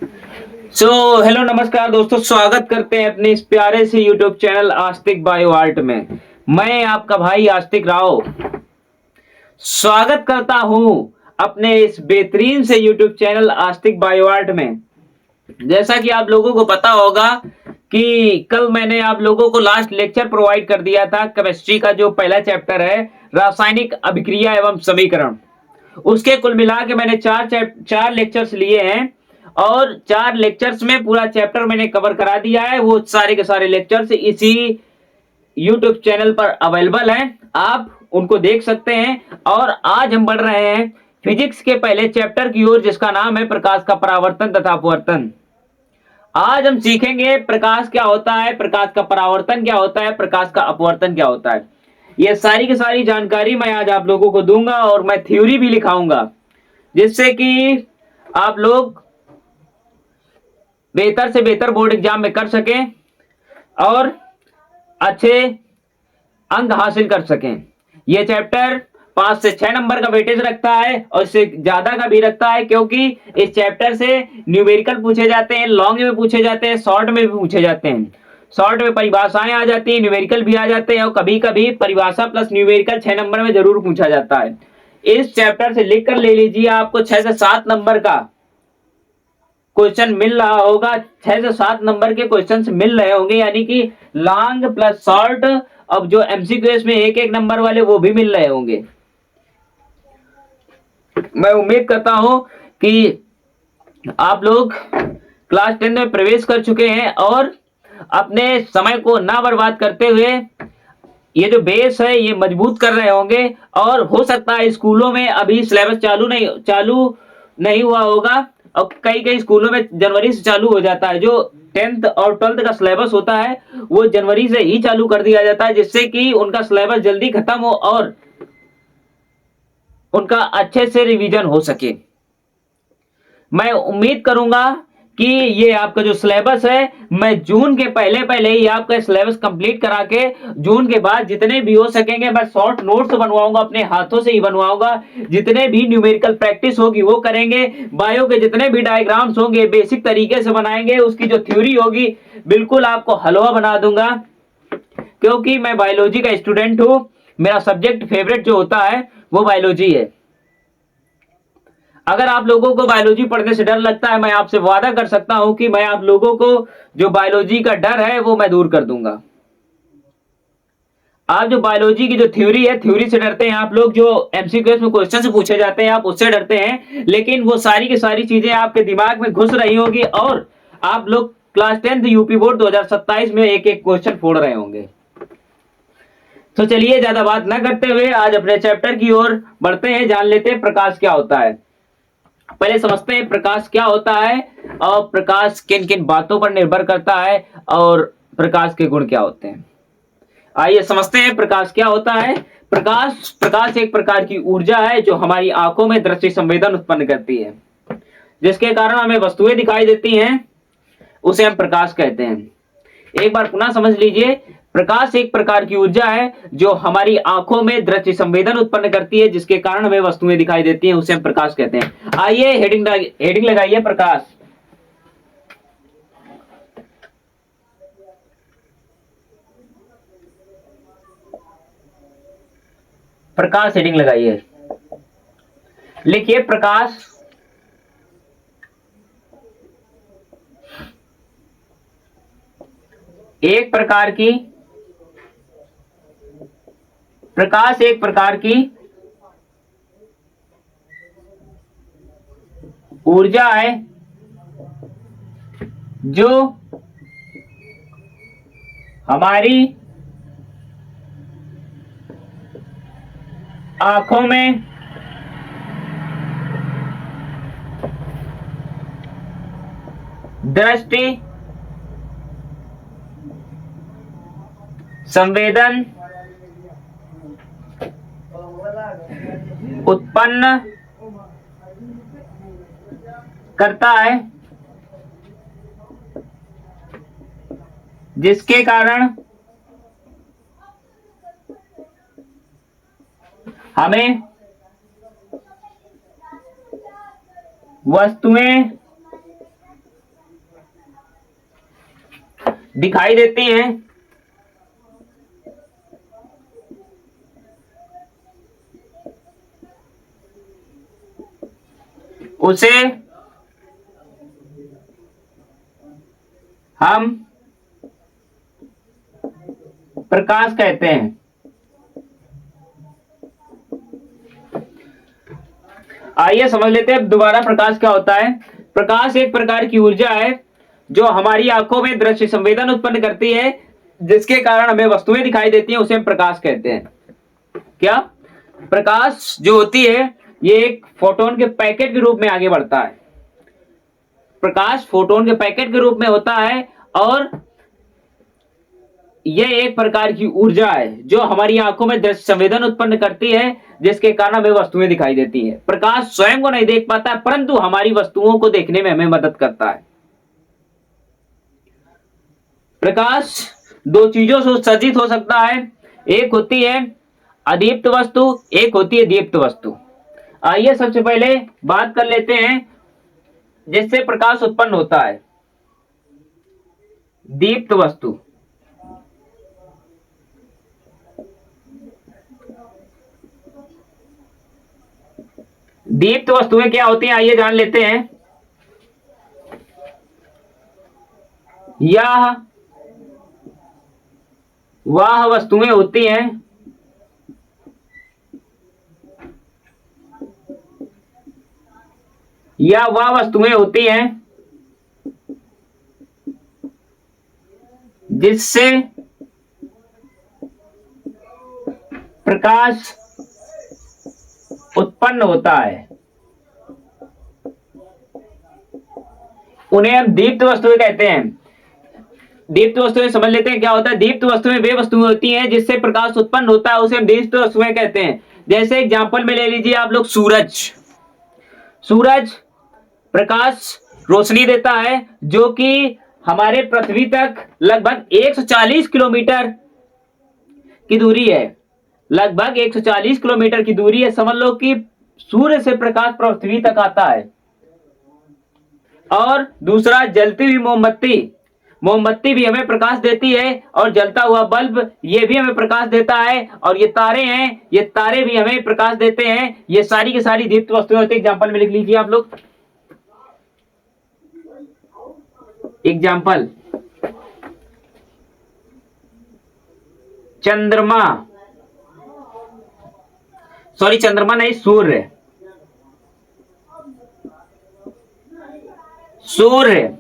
Hello नमस्कार दोस्तों, स्वागत करते हैं अपने इस प्यारे से यूट्यूब चैनल आस्तिक बायो आर्ट में। मैं आपका भाई आस्तिक राव स्वागत करता हूं अपने इस बेहतरीन से यूट्यूब चैनल आस्तिक बायो आर्ट में। जैसा कि आप लोगों को पता होगा कि कल मैंने आप लोगों को लास्ट लेक्चर प्रोवाइड कर दिया था केमिस्ट्री का जो पहला चैप्टर है, रासायनिक अभिक्रिया एवं समीकरण। उसके कुल मिला के मैंने चार लेक्चर्स लिए हैं और चार लेक्चर्स में पूरा चैप्टर मैंने कवर करा दिया है। वो सारे के सारे लेक्चर्स इसी यूट्यूब चैनल पर अवेलेबल हैं, आप उनको देख सकते हैं। और आज हम बढ़ रहे हैं फिजिक्स के पहले चैप्टर की ओर, जिसका नाम है प्रकाश का परावर्तन तथा अपवर्तन। आज हम सीखेंगे प्रकाश क्या होता है, प्रकाश का परावर्तन क्या होता है, प्रकाश का अपवर्तन क्या होता है। ये सारी की सारी जानकारी मैं आज आप लोगों को दूंगा और मैं थ्योरी भी लिखाऊंगा, जिससे कि आप लोग बेहतर से बेहतर बोर्ड एग्जाम में कर सकें और अच्छे अंक हासिल कर सकें। यह चैप्टर 5 से 6 नंबर का वेटेज रखता है और इससे ज्यादा का भी रखता है, क्योंकि इस चैप्टर से न्यूमेरिकल पूछे जाते हैं, लॉन्ग में पूछे जाते हैं, शॉर्ट में भी पूछे जाते हैं। शॉर्ट में परिभाषाएं आ जाती है, न्यूमेरिकल भी आ जाते हैं और कभी कभी परिभाषा प्लस न्यूमेरिकल 6 नंबर में जरूर पूछा जाता है। इस चैप्टर से लिख कर ले लीजिए, आपको 6 से 7 नंबर का क्वेश्चन मिल रहा होगा। 6 से 7 नंबर के क्वेश्चंस मिल रहे होंगे, यानी कि लॉन्ग प्लस शॉर्ट। अब जो एमसीक्यूएस में एक एक नंबर वाले वो भी मिल रहे होंगे। मैं उम्मीद करता हूं कि आप लोग क्लास 10 में प्रवेश कर चुके हैं और अपने समय को ना बर्बाद करते हुए ये जो बेस है ये मजबूत कर रहे होंगे। और हो सकता है स्कूलों में अभी सिलेबस चालू नहीं हुआ होगा, और कई कई स्कूलों में जनवरी से चालू हो जाता है। जो 10th और 12th का सिलेबस होता है वो जनवरी से ही चालू कर दिया जाता है, जिससे कि उनका सिलेबस जल्दी खत्म हो और उनका अच्छे से रिवीजन हो सके। मैं उम्मीद करूंगा कि ये आपका जो सिलेबस है, मैं जून के पहले पहले ही आपका सिलेबस कंप्लीट करा के जून के बाद जितने भी हो सकेंगे मैं शॉर्ट नोट्स बनवाऊंगा, अपने हाथों से ही बनवाऊंगा। जितने भी न्यूमेरिकल प्रैक्टिस होगी वो करेंगे, बायो के जितने भी डायग्राम्स होंगे बेसिक तरीके से बनाएंगे, उसकी जो थ्योरी होगी बिल्कुल आपको हलवा बना दूंगा। क्योंकि मैं बायोलॉजी का स्टूडेंट हूं, मेरा सब्जेक्ट फेवरेट जो होता है वो बायोलॉजी है। अगर आप लोगों को बायोलॉजी पढ़ने से डर लगता है, मैं आपसे वादा कर सकता हूं कि मैं आप लोगों को जो बायोलॉजी का डर है वो मैं दूर कर दूंगा। आप जो बायोलॉजी की जो थ्योरी है, थ्योरी से डरते हैं आप लोग, जो एमसीक्यूएस में क्वेश्चन से पूछे जाते हैं आप उससे डरते हैं, लेकिन वो सारी की सारी चीजें आपके दिमाग में घुस रही होगी और आप लोग क्लास 10th यूपी बोर्ड 2027 में एक एक क्वेश्चन फोड़ रहे होंगे। तो चलिए ज्यादा बात ना करते हुए आज अपने चैप्टर की ओर बढ़ते हैं, जान लेते हैं प्रकाश क्या होता है। पहले समझते हैं प्रकाश क्या होता है और प्रकाश किन किन बातों पर निर्भर करता है और प्रकाश के गुण क्या होते हैं। आइए समझते हैं प्रकाश क्या होता है। प्रकाश प्रकाश एक प्रकार की ऊर्जा है जो हमारी आंखों में दृष्टि संवेदन उत्पन्न करती है, जिसके कारण हमें वस्तुएं दिखाई देती हैं, उसे हम प्रकाश कहते हैं। एक बार पुनः समझ लीजिए, प्रकाश एक प्रकार की ऊर्जा है जो हमारी आंखों में दृष्टि संवेदन उत्पन्न करती है, जिसके कारण हमें वस्तुएं दिखाई देती हैं, उसे हम प्रकाश कहते हैं। आइए हेडिंग लगाइए प्रकाश। प्रकाश हेडिंग लगाइए, लिखिए प्रकाश एक प्रकार की प्रकाश एक प्रकार की ऊर्जा है जो हमारी आंखों में दृष्टि संवेदन उत्पन्न करता है, जिसके कारण हमें वस्तुएं दिखाई देती हैं, उसे हम प्रकाश कहते हैं। आइए समझ लेते हैं दोबारा प्रकाश क्या होता है। प्रकाश एक प्रकार की ऊर्जा है जो हमारी आंखों में दृश्य संवेदन उत्पन्न करती है, जिसके कारण हमें वस्तुएं दिखाई देती हैं, उसे हम प्रकाश कहते हैं। क्या प्रकाश जो होती है ये एक फोटोन के पैकेट के रूप में आगे बढ़ता है। प्रकाश फोटोन के पैकेट के रूप में होता है और यह एक प्रकार की ऊर्जा है जो हमारी आंखों में दृश्य संवेदन उत्पन्न करती है, जिसके कारण हमें वस्तुएं दिखाई देती हैं। प्रकाश स्वयं को नहीं देख पाता है, परंतु हमारी वस्तुओं को देखने में हमें मदद करता है। प्रकाश दो चीजों से उत्सर्जित हो सकता है, एक होती है अदीप्त वस्तु, एक होती है दीप्त वस्तु। आइए सबसे पहले बात कर लेते हैं जिससे प्रकाश उत्पन्न होता है, दीप्त वस्तु। दीप्त वस्तुएं क्या होती हैं, आइए जान लेते हैं। यह वह वस्तुएं होती हैं या वह वस्तुएं होती हैं जिससे प्रकाश उत्पन्न होता है, उन्हें हम दीप्त वस्तुएं कहते हैं। दीप्त वस्तुएं समझ लेते हैं क्या होता है। दीप्त वस्तुएं वे वस्तुएं होती हैं जिससे प्रकाश उत्पन्न होता है, उसे हम दीप्त वस्तुएं कहते हैं। जैसे एग्जांपल में ले लीजिए आप लोग सूरज। सूरज प्रकाश रोशनी देता है जो कि हमारे पृथ्वी तक लगभग 140 किलोमीटर की दूरी है। लगभग 140 किलोमीटर की दूरी है। समझ लो कि सूर्य से प्रकाश पृथ्वी तक आता है। और दूसरा जलती हुई मोमबत्ती। मोमबत्ती भी हमें प्रकाश देती है और जलता हुआ बल्ब ये भी हमें प्रकाश देता है। और ये तारे हैं, ये तारे भी हमें प्रकाश देते हैं। ये सारी की सारी दीप्त वस्तुएं होती है। एग्जाम्पल में लिख लीजिए आप लोग। एग्जाम्पल चंद्रमा, सॉरी चंद्रमा नहीं, सूर्य। सूर्य,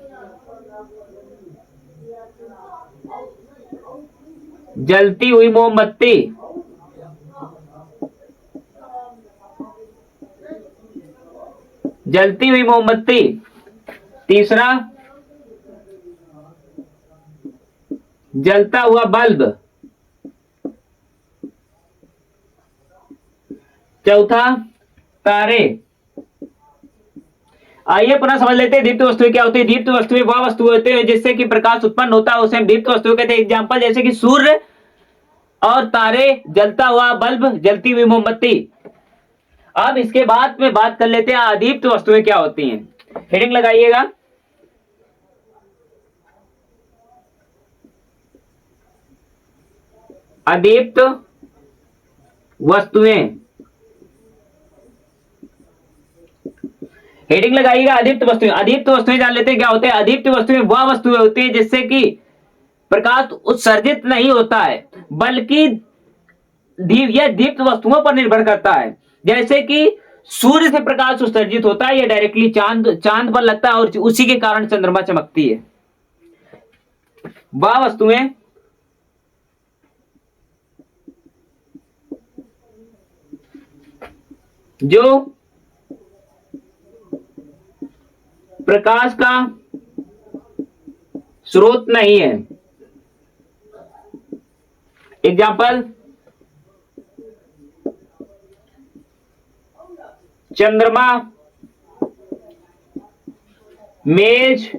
जलती हुई मोमबत्ती, जलती हुई मोमबत्ती। तीसरा जलता हुआ बल्ब। चौथा तारे। आइए पुनः समझ लेते हैं दीप्त वस्तुएं क्या होती है। दीप्त वस्तुएं वह वस्तु होते हैं जिससे कि प्रकाश उत्पन्न होता है, उसे हम दीप्त वस्तुएं कहते हैं। एग्जांपल जैसे कि सूर्य और तारे, जलता हुआ बल्ब, जलती हुई मोमबत्ती। अब इसके बाद में बात कर लेते हैं अदीप्त वस्तुएं क्या होती हैं। हेडिंग लगाइएगा। अदीप्त वस्तुएं, हेडिंग लगाइएगा अदीप्त वस्तुएं। अदीप्त वस्तुएं जान लेते हैं क्या होते हैं। अदीप्त वस्तुएं वह वस्तुएं होती है जिससे कि प्रकाश उत्सर्जित नहीं होता है, बल्कि यह दीप्त वस्तुओं पर निर्भर करता है। जैसे कि सूर्य से प्रकाश उत्सर्जित होता है, यह डायरेक्टली चांद पर लगता है और उसी के कारण चंद्रमा चमकती है। वह वस्तुएं जो प्रकाश का स्रोत नहीं है। एग्जाम्पल चंद्रमा, मेज,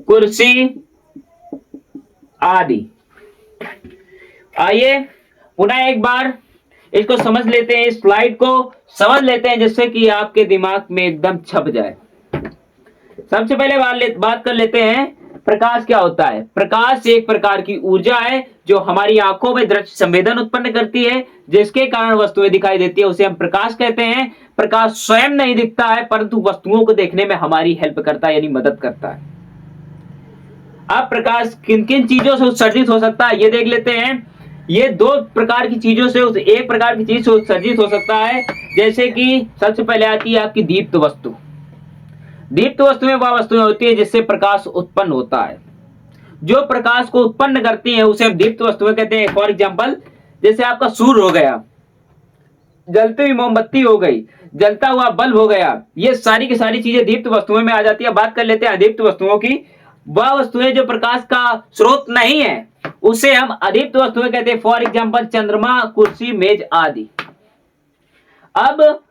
कुर्सी आदि। आइए पुनः एक बार इसको समझ लेते हैं, इस स्लाइड को समझ लेते हैं जिससे कि आपके दिमाग में एकदम छप जाए। सबसे पहले बात कर लेते हैं प्रकाश क्या होता है। प्रकाश एक प्रकार की ऊर्जा है जो हमारी आंखों में दृश्य संवेदन उत्पन्न करती है, जिसके कारण वस्तुएं दिखाई देती है, उसे हम प्रकाश कहते हैं। प्रकाश स्वयं नहीं दिखता है परंतु वस्तुओं को देखने में हमारी हेल्प करता है, यानी मदद करता है। अब प्रकाश किन किन चीजों से उत्सर्जित हो सकता है ये देख लेते हैं। ये दो प्रकार की चीजों से एक प्रकार की चीज से उत्सर्जित हो सकता है, जैसे कि सबसे पहले आती है आपकी दीप्त वस्तु। दीप्त वस्तु में वह वस्तुएं होती है जिससे प्रकाश उत्पन्न होता है। जो प्रकाश को उत्पन्न करती है उसे हम दीप्त वस्तुएं कहते हैं। फॉर एग्जाम्पल, जैसे आपका सूर्य हो गया, जलती हुई मोमबत्ती हो गई, जलता हुआ बल्ब हो गया, ये सारी की सारी चीजें दीप्त वस्तुओं में आ जाती है। बात कर लेते हैं अदीप्त वस्तुओं की। वह वस्तुएं जो प्रकाश का स्रोत नहीं है उसे हम अदीप्त वस्तुएं कहते हैं। फॉर एग्जाम्पल, चंद्रमा, कुर्सी, मेज आदि। अब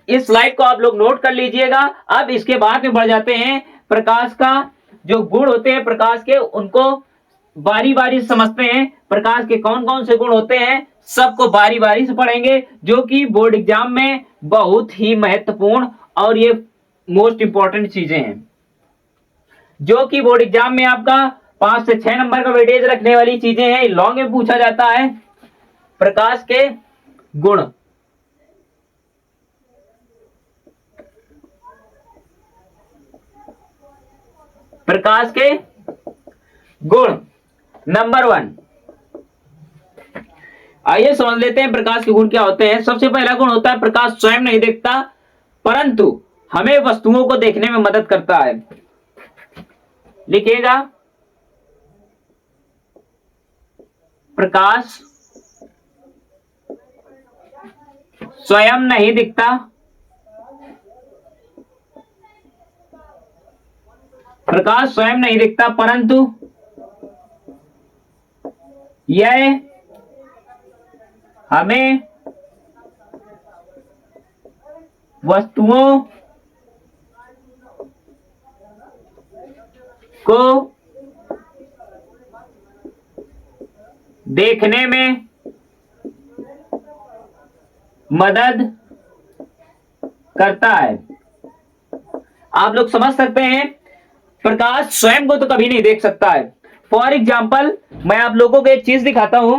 इस स्लाइड को आप लोग नोट कर लीजिएगा। अब इसके बाद में बढ़ जाते हैं प्रकाश का जो गुण होते हैं प्रकाश के, उनको बारी बारी से समझते हैं। प्रकाश के कौन कौन से गुण होते हैं सबको बारी बारी से पढ़ेंगे, जो कि बोर्ड एग्जाम में बहुत ही महत्वपूर्ण और ये मोस्ट इंपॉर्टेंट चीजें हैं, जो कि बोर्ड एग्जाम में आपका 5 से 6 नंबर का वेटेज रखने वाली चीजें हैं। लॉन्ग में पूछा जाता है प्रकाश के गुण। प्रकाश के गुण नंबर 1, आइए समझ लेते हैं प्रकाश के गुण क्या होते हैं। सबसे पहला गुण होता है प्रकाश स्वयं नहीं दिखता परंतु हमें वस्तुओं को देखने में मदद करता है। लिखिएगा, प्रकाश स्वयं नहीं दिखता प्रकाश स्वयं नहीं दिखता परंतु यह हमें वस्तुओं को देखने में मदद करता है। आप लोग समझ सकते हैं प्रकाश स्वयं को तो कभी नहीं देख सकता है। फॉर एग्जाम्पल, मैं आप लोगों को एक चीज दिखाता हूं।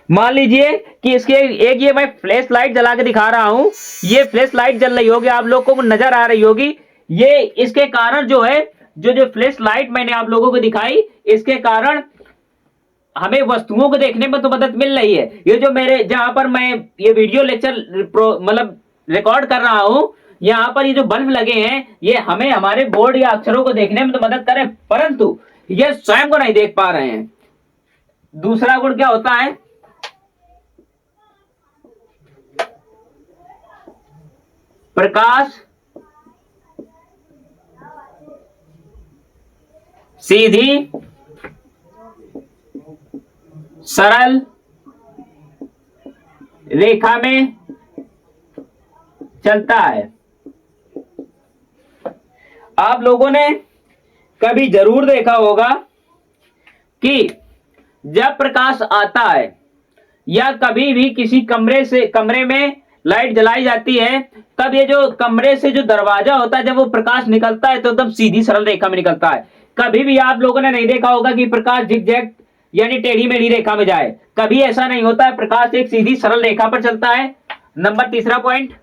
मान लीजिए कि इसके एक ये मैं फ्लैश लाइट जला के दिखा रहा हूं, ये फ्लैश लाइट जल रही होगी, आप लोगों को नजर आ रही होगी। ये इसके कारण जो है जो फ्लैश लाइट मैंने आप लोगों को दिखाई, इसके कारण हमें वस्तुओं को देखने में तो मदद मिल रही है। ये जो मेरे जहां पर मैं ये वीडियो लेक्चर मतलब रिकॉर्ड कर रहा हूं, यहां पर ये जो बल्ब लगे हैं ये हमें हमारे बोर्ड या अक्षरों को देखने में तो मदद करें परंतु ये स्वयं को नहीं देख पा रहे हैं। दूसरा गुण क्या होता है, प्रकाश सीधी सरल रेखा में चलता है। आप लोगों ने कभी जरूर देखा होगा कि जब प्रकाश आता है या कभी भी किसी कमरे में लाइट जलाई जाती है, तब ये जो कमरे से जो दरवाजा होता है जब वो प्रकाश निकलता है तो एकदम सीधी सरल रेखा में निकलता है। कभी भी आप लोगों ने नहीं देखा होगा कि प्रकाश जिगजैग यानी टेढ़ी मेढ़ी रेखा में जाए, कभी ऐसा नहीं होता है। प्रकाश एक सीधी सरल रेखा पर चलता है। नंबर तीसरा पॉइंट,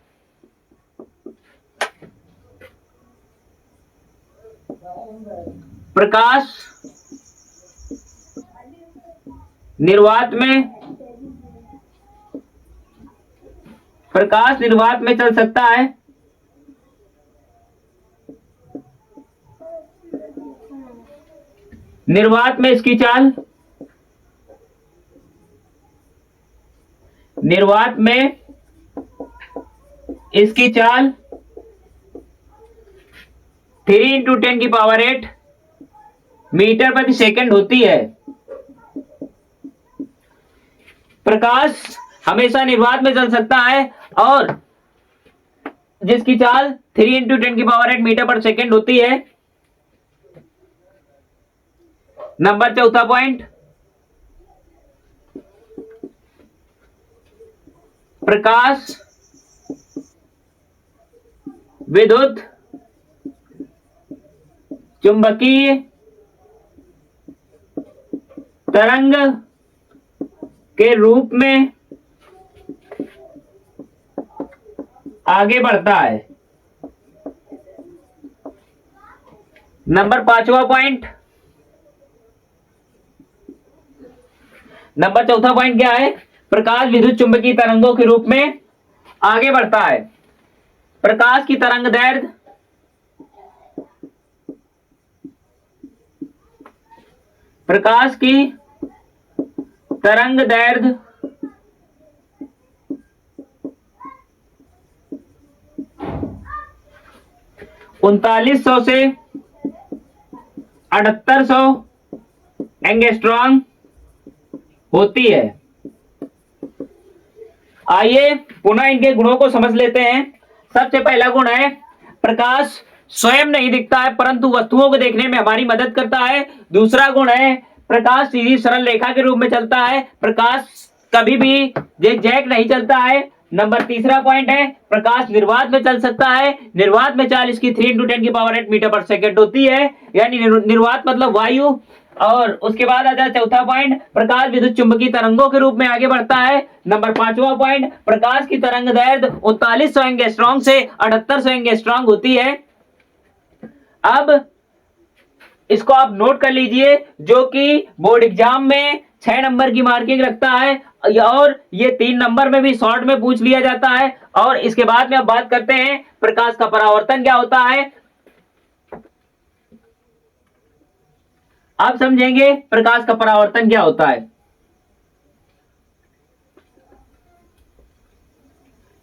प्रकाश निर्वात में चल सकता है। निर्वात में इसकी चाल 3 × 10⁸ मीटर प्रति सेकंड होती है। प्रकाश हमेशा निर्वात में चल सकता है और जिसकी चाल 3 × 10⁸ मीटर पर सेकंड होती है। नंबर चौथा पॉइंट, प्रकाश विद्युत चुंबकीय तरंग के रूप में आगे बढ़ता है। नंबर 5वां पॉइंट, नंबर 4था पॉइंट क्या है? प्रकाश विद्युत चुंबकीय तरंगों के रूप में आगे बढ़ता है। प्रकाश की तरंग दैर्ध्य प्रकाश की तरंग दैर्ध्य 3900 से 7800 एंगस्ट्रॉम होती है। आइए पुनः इनके गुणों को समझ लेते हैं। सबसे पहला गुण है प्रकाश स्वयं नहीं दिखता है परंतु वस्तुओं को देखने में हमारी मदद करता है। दूसरा गुण है प्रकाश सीधी सरल रेखा के रूप में चलता है। प्रकाश कभी भी ज़िगज़ैग नहीं चलता है। नंबर तीसरा पॉइंट है प्रकाश निर्वात में चल सकता है। निर्वात में चाल इसकी 3 × 10⁸ मीटर पर सेकेंड होती है, यानी निर्वात मतलब वायु। और उसके बाद आता है चौथा पॉइंट, प्रकाश विद्युत चुंबकीय तरंगों के रूप में आगे बढ़ता है। नंबर 5वां पॉइंट, प्रकाश की तरंग दैर्ध्य 3900 एंगस्ट्रॉम से 7800 एंगस्ट्रॉम होती है। अब इसको आप नोट कर लीजिए, जो कि बोर्ड एग्जाम में 6 नंबर की मार्किंग रखता है और ये 3 नंबर में भी शॉर्ट में पूछ लिया जाता है। और इसके बाद में अब बात करते हैं प्रकाश का परावर्तन क्या होता है। आप समझेंगे प्रकाश का परावर्तन क्या होता है।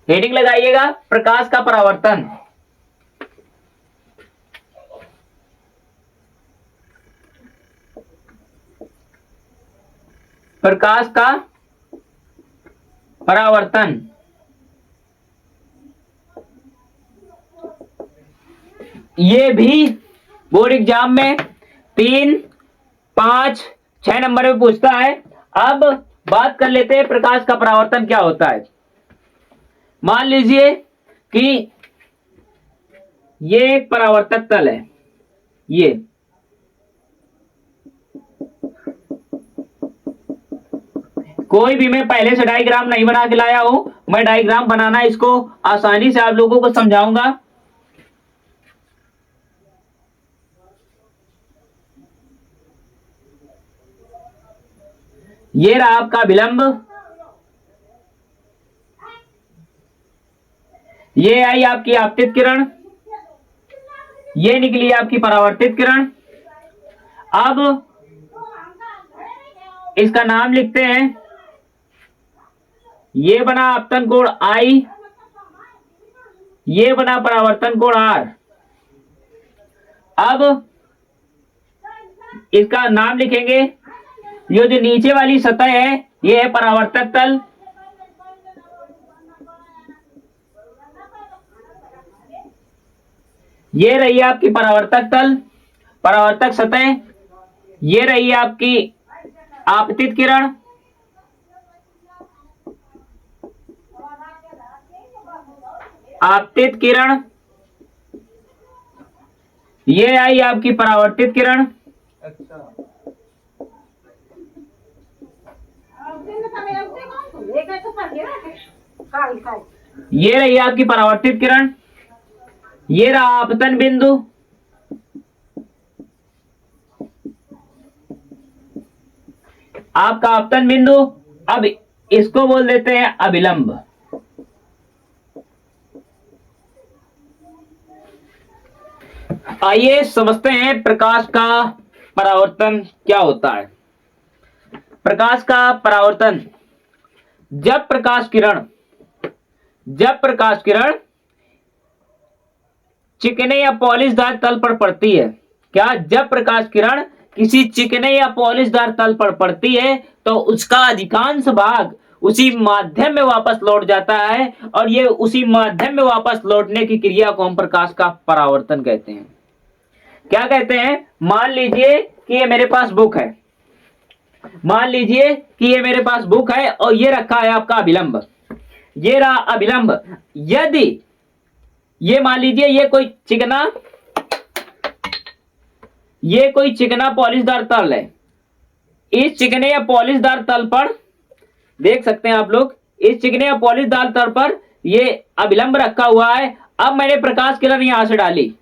हेडिंग लगाइएगा, प्रकाश का परावर्तन। प्रकाश का परावर्तन ये भी बोर्ड एग्जाम में 3, 5, 6 नंबर में पूछता है। अब बात कर लेते हैं प्रकाश का परावर्तन क्या होता है। मान लीजिए कि ये एक परावर्तक तल है, ये कोई भी मैं पहले से डायग्राम नहीं बना के लाया हूं, मैं डायग्राम बनाना इसको आसानी से आप लोगों को समझाऊंगा। ये रहा आपका विलंब, ये आई आपकी आपतित किरण, ये निकली आपकी परावर्तित किरण। अब इसका नाम लिखते हैं, ये बना आपतन कोण I, ये बना परावर्तन कोण R। अब इसका नाम लिखेंगे, ये जो नीचे वाली सतह है ये है परावर्तक तल, ये रही आपकी परावर्तक तल, परावर्तक सतह, ये रही आपकी आपतित किरण, आपतित किरण, ये आई आपकी परावर्तित किरण। ये रही आपकी परावर्तित किरण, ये रहा आपतन बिंदु, आपका आपतन बिंदु। अब इसको बोल देते हैं अभिलंब। आइए समझते हैं प्रकाश का परावर्तन क्या होता है। प्रकाश का परावर्तन, जब प्रकाश किरण चिकने या पॉलिशदार तल पर पड़ती है, क्या जब प्रकाश किरण किसी चिकने या पॉलिशदार तल पर पड़ती है तो उसका अधिकांश भाग उसी माध्यम में वापस लौट जाता है, और ये उसी माध्यम में वापस लौटने की क्रिया को हम प्रकाश का परावर्तन कहते हैं। क्या कहते हैं? मान लीजिए कि ये मेरे पास बुक है, मान लीजिए कि ये मेरे पास बुक है और ये रखा है आपका अभिलंब, ये रहा अभिलंब। यदि ये मान लीजिए ये कोई चिकना पॉलिशदार तल है। इस चिकने या पॉलिशदार तल पर देख सकते हैं आप लोग, इस चिकने या पॉलिशदार तल पर ये अभिलंब रखा हुआ है। अब मैंने प्रकाश किरण यहां से डाली,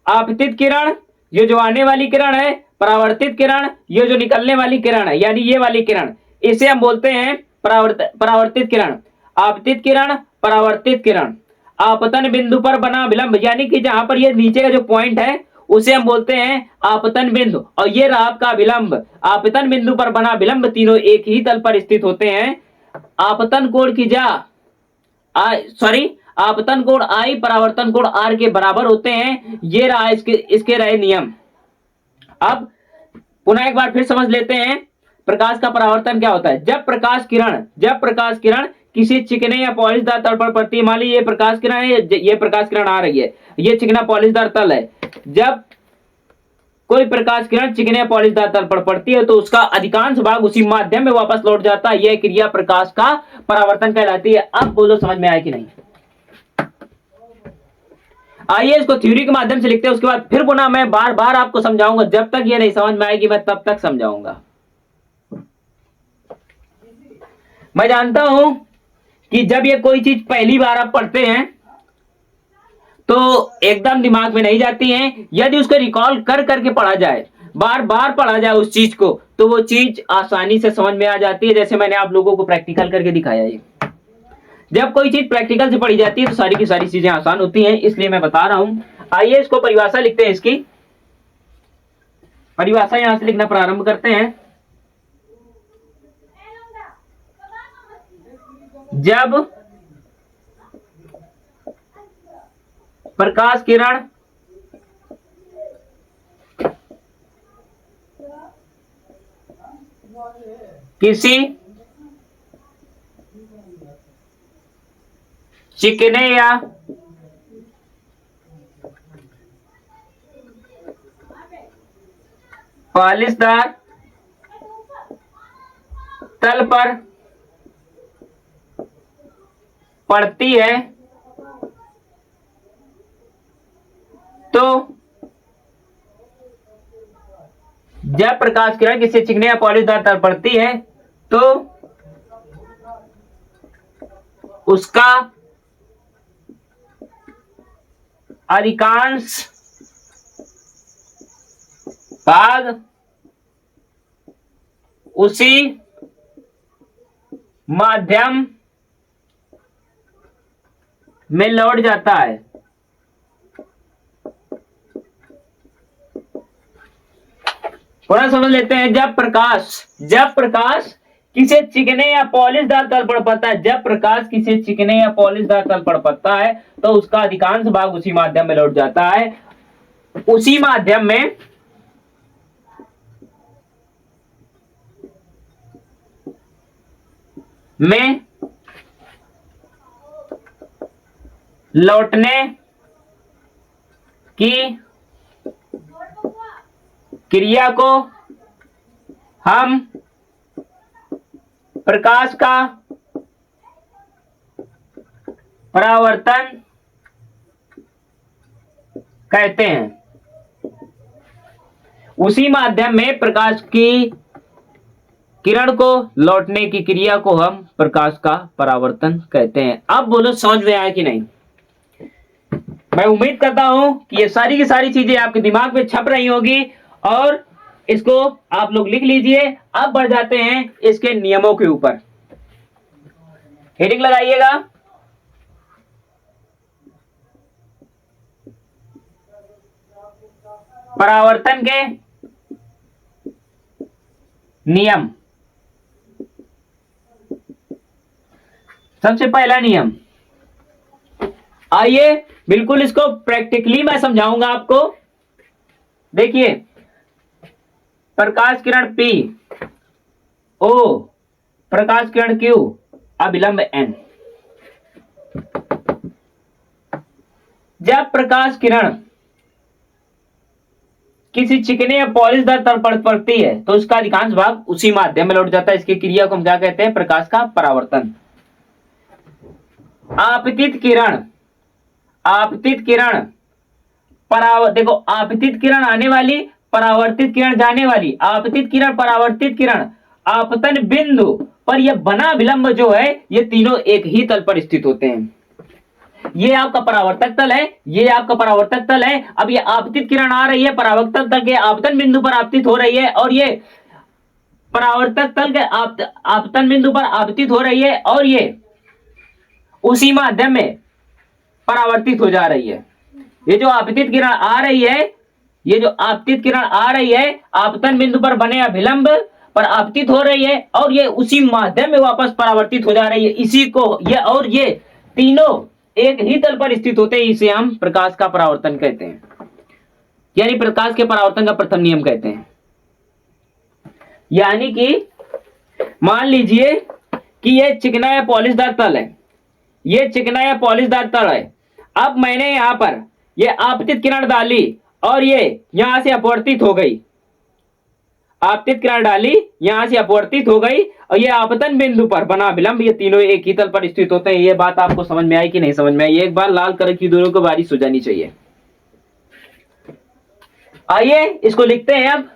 आपतित किरण ये जो आने वाली किरण है, परावर्तित किरण ये जो निकलने वाली किरण है, यानी ये वाली किरण, इसे हम बोलते हैं परावर्तित किरण। आपतित किरण, परावर्तित किरण, आपतन बिंदु पर बना विलंब, यानी कि जहां पर ये नीचे का जो पॉइंट है उसे हम बोलते हैं आपतन बिंदु, और ये रहा आपका विलंब। आपतन बिंदु पर बना विलंब तीनों एक ही तल पर स्थित होते हैं। आपतन कोण की जा आपतन कोण आई परावर्तन कोण आर के बराबर होते हैं। ये रहा इसके रहे नियम। अब पुनः एक बार फिर समझ लेते हैं प्रकाश का परावर्तन क्या होता है। जब प्रकाश किरण किसी चिकने या पॉलिशदार तल पर पड़ती है, मान लीजिए ये प्रकाश किरण है, ये प्रकाश किरण आ रही है, ये चिकना पॉलिशदार तल है। जब कोई प्रकाश किरण चिकने या पॉलिशदार तल पर पड़ती है तो उसका अधिकांश भाग उसी माध्यम में वापस लौट जाता है। यह क्रिया प्रकाश का परावर्तन कहलाती है। अब बोलो समझ में आया कि नहीं। आइए इसको थ्योरी के माध्यम से लिखते हैं, उसके बाद फिर पुनः मैं बार बार आपको समझाऊंगा। जब तक ये नहीं समझ में आएगी मैं तब तक समझाऊंगा। मैं जानता हूं कि जब ये कोई चीज पहली बार आप पढ़ते हैं तो एकदम दिमाग में नहीं जाती है। यदि उसको रिकॉल कर करके पढ़ा जाए, बार बार पढ़ा जाए उस चीज को, तो वो चीज आसानी से समझ में आ जाती है। जैसे मैंने आप लोगों को प्रैक्टिकल करके दिखाया है। जब कोई चीज प्रैक्टिकल से पढ़ी जाती है तो सारी की सारी चीजें आसान होती हैं, इसलिए मैं बता रहा हूं। आइए इसको परिभाषा लिखते हैं। इसकी परिभाषा यहां से लिखना प्रारंभ करते हैं। जब प्रकाश किरण किसी चिकने या पॉलिशदार तल पर पड़ती है तो जब प्रकाश किरण किसी चिकने या पॉलिशदार तल पड़ती है तो उसका अधिकांश भाग उसी माध्यम में लौट जाता है। पुनः समझ लेते हैं। जब प्रकाश किसी चिकने या पॉलिशदार तल पर पड़ता है, जब प्रकाश किसी चिकने या पॉलिशदार तल पर पड़ता है तो उसका अधिकांश भाग उसी माध्यम में लौट जाता है। उसी माध्यम में लौटने की क्रिया को हम प्रकाश का परावर्तन कहते हैं। उसी माध्यम में प्रकाश की किरण को लौटने की क्रिया को हम प्रकाश का परावर्तन कहते हैं। अब बोलो समझ में आया कि नहीं। मैं उम्मीद करता हूं कि ये सारी की सारी चीजें आपके दिमाग में छप रही होगी और इसको आप लोग लिख लीजिए। अब बढ़ जाते हैं इसके नियमों के ऊपर। हेडिंग लगाइएगा। परावर्तन के नियम। सबसे पहला नियम, आइए बिल्कुल इसको प्रैक्टिकली मैं समझाऊंगा आपको। देखिए, प्रकाश किरण P, O, प्रकाश किरण Q, अभिलंब N। जब प्रकाश किरण किसी चिकने या पॉलिशदार तल पर पड़ती है तो उसका अधिकांश भाग उसी माध्यम में लौट जाता है। इसकी क्रिया को हम क्या कहते हैं? प्रकाश का परावर्तन। आपतित आपतित किरण देखो आपतित किरण आने वाली, परावर्तित किरण जाने वाली, आपतित किरण, परावर्तित किरण, आपतन बिंदु पर यह बना विलंब जो है ये तीनों एक ही तल पर स्थित होते हैं। ये आपका परावर्तक तल है, ये आपका परावर्तक तल है। अब ये आपतित किरण आ रही है परावर्तक तल के आपतन बिंदु पर आपतित हो रही है, और ये परावर्तक तल के आपतन बिंदु पर आपतित हो रही है, और ये उसी माध्यम में परावर्तित हो जा रही है। ये जो आपतित किरण आ रही है, ये जो आपतित किरण आ रही है आपतन बिंदु पर बने अभिलंब पर आपतित हो रही है, और ये उसी माध्यम में वापस परावर्तित हो जा रही है। इसी को ये और ये तीनों एक ही तल पर स्थित होते हैं। इसे हम प्रकाश का परावर्तन कहते हैं, यानी प्रकाश के परावर्तन का प्रथम नियम कहते हैं। यानी कि मान लीजिए कि ये चिकना या पॉलिशदार तल है, ये चिकना या पॉलिशदार तल है। अब मैंने यहां पर ये आपतित किरण डाली और ये यहां से अपवर्तित हो गई, आपतित किरण डाली यहां से अपवर्तित हो गई, और ये आपतन बिंदु पर बना विलंब, ये तीनों एक ही तल पर स्थित होते हैं। ये बात आपको समझ में आई कि नहीं समझ में आई? एक बार लाल कलर की दोनों को बारिश हो जानी चाहिए। आइए इसको लिखते हैं अब।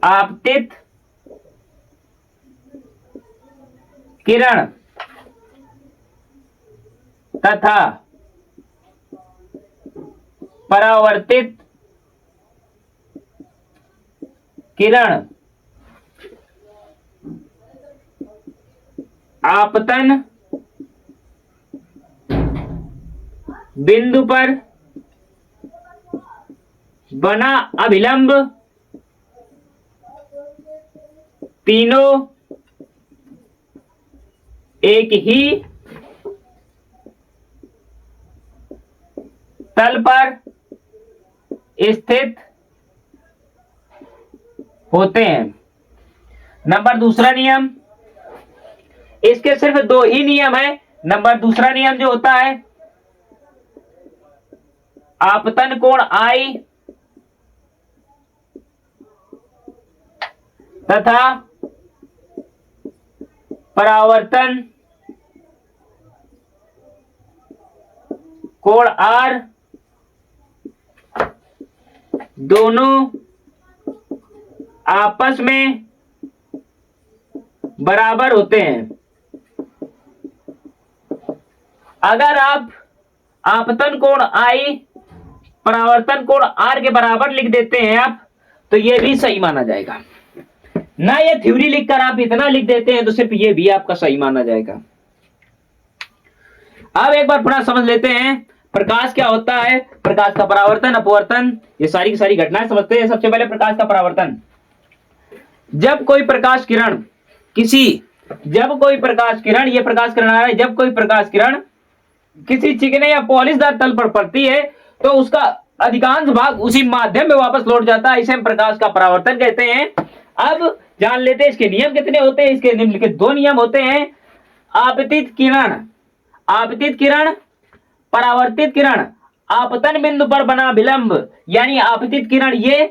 आपतित किरण तथा परावर्तित किरण आपतन बिंदु पर बना अभिलंब तीनों एक ही तल पर स्थित होते हैं। नंबर दूसरा नियम, इसके सिर्फ दो ही नियम है। नंबर दूसरा नियम जो होता है, आपतन कोण I तथा परावर्तन कोण R दोनों आपस में बराबर होते हैं। अगर आप आपतन कोण I परावर्तन कोण R के बराबर लिख देते हैं आप, तो यह भी सही माना जाएगा। ना ये थ्योरी लिखकर आप इतना लिख देते हैं तो सिर्फ ये भी आपका सही माना जाएगा। अब एक बार थोड़ा समझ लेते हैं प्रकाश क्या होता है, प्रकाश का परावर्तन, अपवर्तन, ये सारी की सारी घटनाएं समझते हैं। सबसे पहले प्रकाश का परावर्तन। जब कोई प्रकाश किरण ये प्रकाश किरण आ रहा है, जब कोई प्रकाश किरण किसी चिकने या पॉलिशदार तल पर पड़ती है तो उसका अधिकांश भाग उसी माध्यम में वापस लौट जाता है। इसे हम प्रकाश का परावर्तन कहते हैं। अब जान लेते हैं इसके नियम कितने होते हैं। इसके निम्नलिखित दो नियम होते हैं। आपतित किरण, परावर्तित किरण, आपतन बिंदु पर बना विलंब, यानी आपतित किरण ये,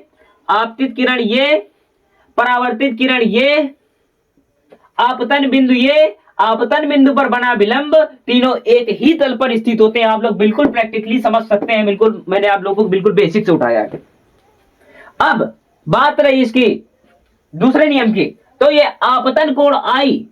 परावर्तित किरण ये, आपतन बिंदु पर बना विलंब, तीनों एक ही तल पर स्थित होते हैं। आप लोग बिल्कुल प्रैक्टिकली समझ सकते हैं, बिल्कुल मैंने आप लोगों को बिल्कुल बेसिक से उठाया है। अब बात रही इसकी दूसरे नियम की, तो ये आपतन कोण I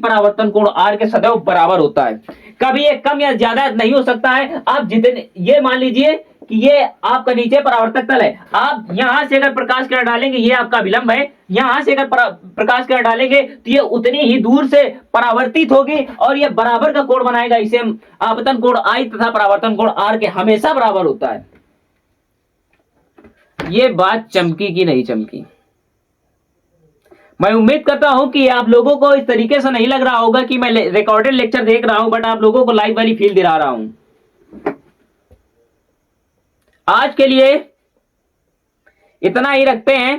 परावर्तन कोण R के सदैव बराबर होता है। कभी ये कम या ज्यादा नहीं हो सकता है। आप जितने, ये मान लीजिए कि ये आपका नीचे परावर्तक तल है, आप यहां से अगर प्रकाश किरण डालेंगे, ये आपका विलंब है, यहां से अगर प्रकाश किरण डालेंगे तो ये उतनी ही दूर से परावर्तित होगी और ये बराबर का कोण बनाएगा। इसे आपतन कोण I तथा परावर्तन कोण R के हमेशा बराबर होता है। ये बात चमकी कि नहीं चमकी? मैं उम्मीद करता हूं कि आप लोगों को इस तरीके से नहीं लग रहा होगा कि मैं रिकॉर्डेड लेक्चर देख रहा हूं, बट आप लोगों को लाइव वाली फील दिला रहा हूं। आज के लिए इतना ही रखते हैं,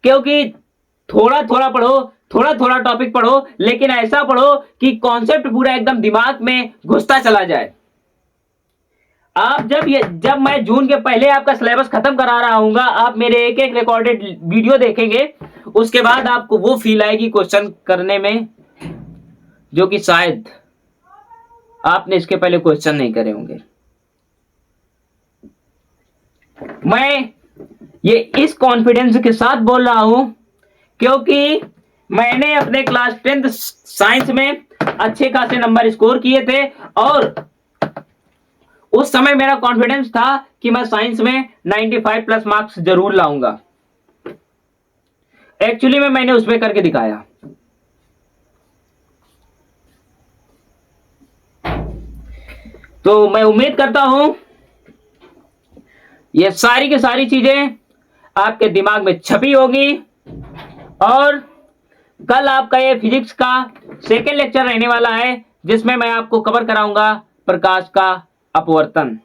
क्योंकि थोड़ा थोड़ा पढ़ो, थोड़ा थोड़ा टॉपिक पढ़ो, लेकिन ऐसा पढ़ो कि कॉन्सेप्ट पूरा एकदम दिमाग में घुसता चला जाए। आप जब मैं जून के पहले आपका सिलेबस खत्म करा रहा हूंगा, आप मेरे एक एक रिकॉर्डेड वीडियो देखेंगे, उसके बाद आपको वो फील आएगी क्वेश्चन करने में जो कि शायद आपने इसके पहले क्वेश्चन नहीं करे होंगे। मैं ये इस कॉन्फिडेंस के साथ बोल रहा हूं क्योंकि मैंने अपने क्लास 10th साइंस में अच्छे खासे नंबर स्कोर किए थे और उस समय मेरा कॉन्फिडेंस था कि मैं साइंस में 95 प्लस मार्क्स जरूर लाऊंगा। एक्चुअली में मैंने उसमें करके दिखाया। तो मैं उम्मीद करता हूं ये सारी की सारी चीजें आपके दिमाग में छपी होगी और कल आपका ये फिजिक्स का सेकेंड लेक्चर रहने वाला है जिसमें मैं आपको कवर कराऊंगा प्रकाश का अपवर्तन।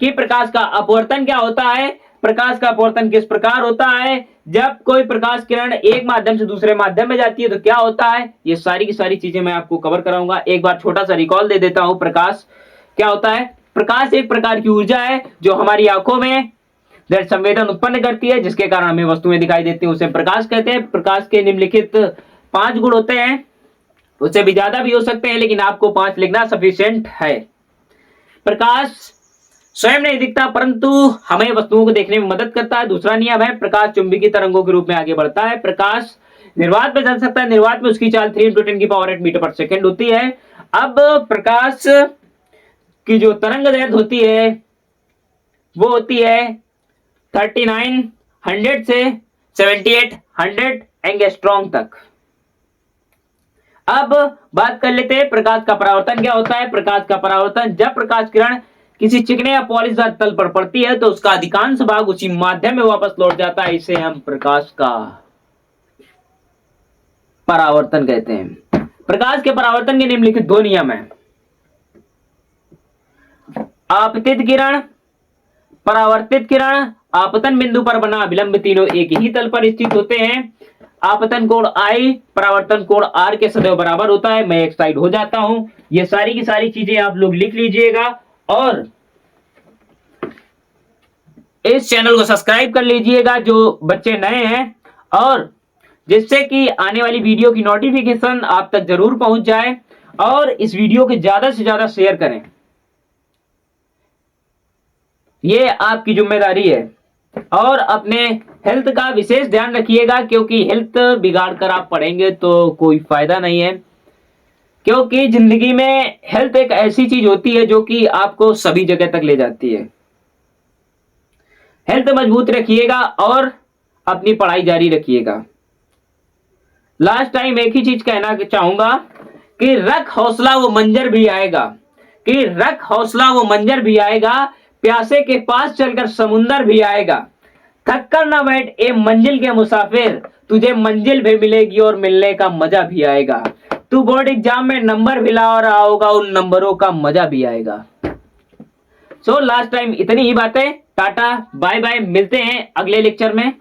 कि प्रकाश का अपवर्तन क्या होता है, प्रकाश का अपवर्तन किस प्रकार होता है, जब कोई प्रकाश किरण एक माध्यम से दूसरे माध्यम में जाती है तो क्या होता है, ये सारी की सारी चीजें मैं आपको कवर कराऊंगा। एक बार छोटा सा रिकॉल दे देता हूं। प्रकाश क्या होता है? प्रकाश एक प्रकार की ऊर्जा है जो हमारी आंखों में संवेदन उत्पन्न करती है जिसके कारण हमें वस्तुएं दिखाई देती हैं, उसे प्रकाश कहते हैं। प्रकाश के निम्नलिखित 5 गुण होते हैं, उससे भी ज्यादा भी हो सकते हैं लेकिन आपको 5 लिखना सफिशिएंट है। प्रकाश स्वयं नहीं दिखता परंतु हमें वस्तुओं को देखने में मदद करता है। दूसरा नियम है प्रकाश चुंबकीय तरंगों के रूप में आगे बढ़ता है। प्रकाश निर्वात में चल सकता है, निर्वात में उसकी चाल 3 × 10⁸ मीटर पर सेकेंड होती है। अब प्रकाश की जो तरंग दैर्घ्य होती है वो होती है 3900 से 7800 एंगस्ट्रॉम तक। अब बात कर लेते हैं प्रकाश का परावर्तन क्या होता है। प्रकाश का परावर्तन, जब प्रकाश किरण किसी चिकने या पॉलिशदार तल पर पड़ती है तो उसका अधिकांश भाग उसी माध्यम में वापस लौट जाता है, इसे हम प्रकाश का परावर्तन कहते हैं। प्रकाश के परावर्तन के निम्नलिखित 2 नियम हैं। आपतित किरण, परावर्तित किरण, आपतन बिंदु पर बना अभिलंब तीनों एक ही तल पर स्थित होते हैं। आपतन कोण I, परावर्तन कोण R के सदैव बराबर होता है। मैं एक साइड हो जाता हूं। ये सारी की सारी चीजें आप लोग लिख लीजिएगा और इस चैनल को सब्सक्राइब कर लीजिएगा जो बच्चे नए हैं, और जिससे कि आने वाली वीडियो की नोटिफिकेशन आप तक जरूर पहुंच जाए, और इस वीडियो को ज्यादा से ज्यादा शेयर करें। ये आपकी जिम्मेदारी है। और अपने हेल्थ का विशेष ध्यान रखिएगा क्योंकि हेल्थ बिगाड़ कर आप पढ़ेंगे तो कोई फायदा नहीं है, क्योंकि जिंदगी में हेल्थ एक ऐसी चीज होती है जो कि आपको सभी जगह तक ले जाती है। हेल्थ मजबूत रखिएगा और अपनी पढ़ाई जारी रखिएगा। लास्ट टाइम एक ही चीज कहना चाहूंगा कि रख हौसला वो मंजर भी आएगा, कि रख हौसला वो मंजर भी आएगा, प्यासे के पास चलकर समुंदर भी आएगा। थक कर ना बैठ ए मंजिल के मुसाफिर, तुझे मंजिल भी मिलेगी और मिलने का मजा भी आएगा। तू बोर्ड एग्जाम में नंबर भी ला रहा होगा, उन नंबरों का मजा भी आएगा। सो लास्ट टाइम इतनी ही बातें। टाटा बाय बाय, मिलते हैं अगले लेक्चर में।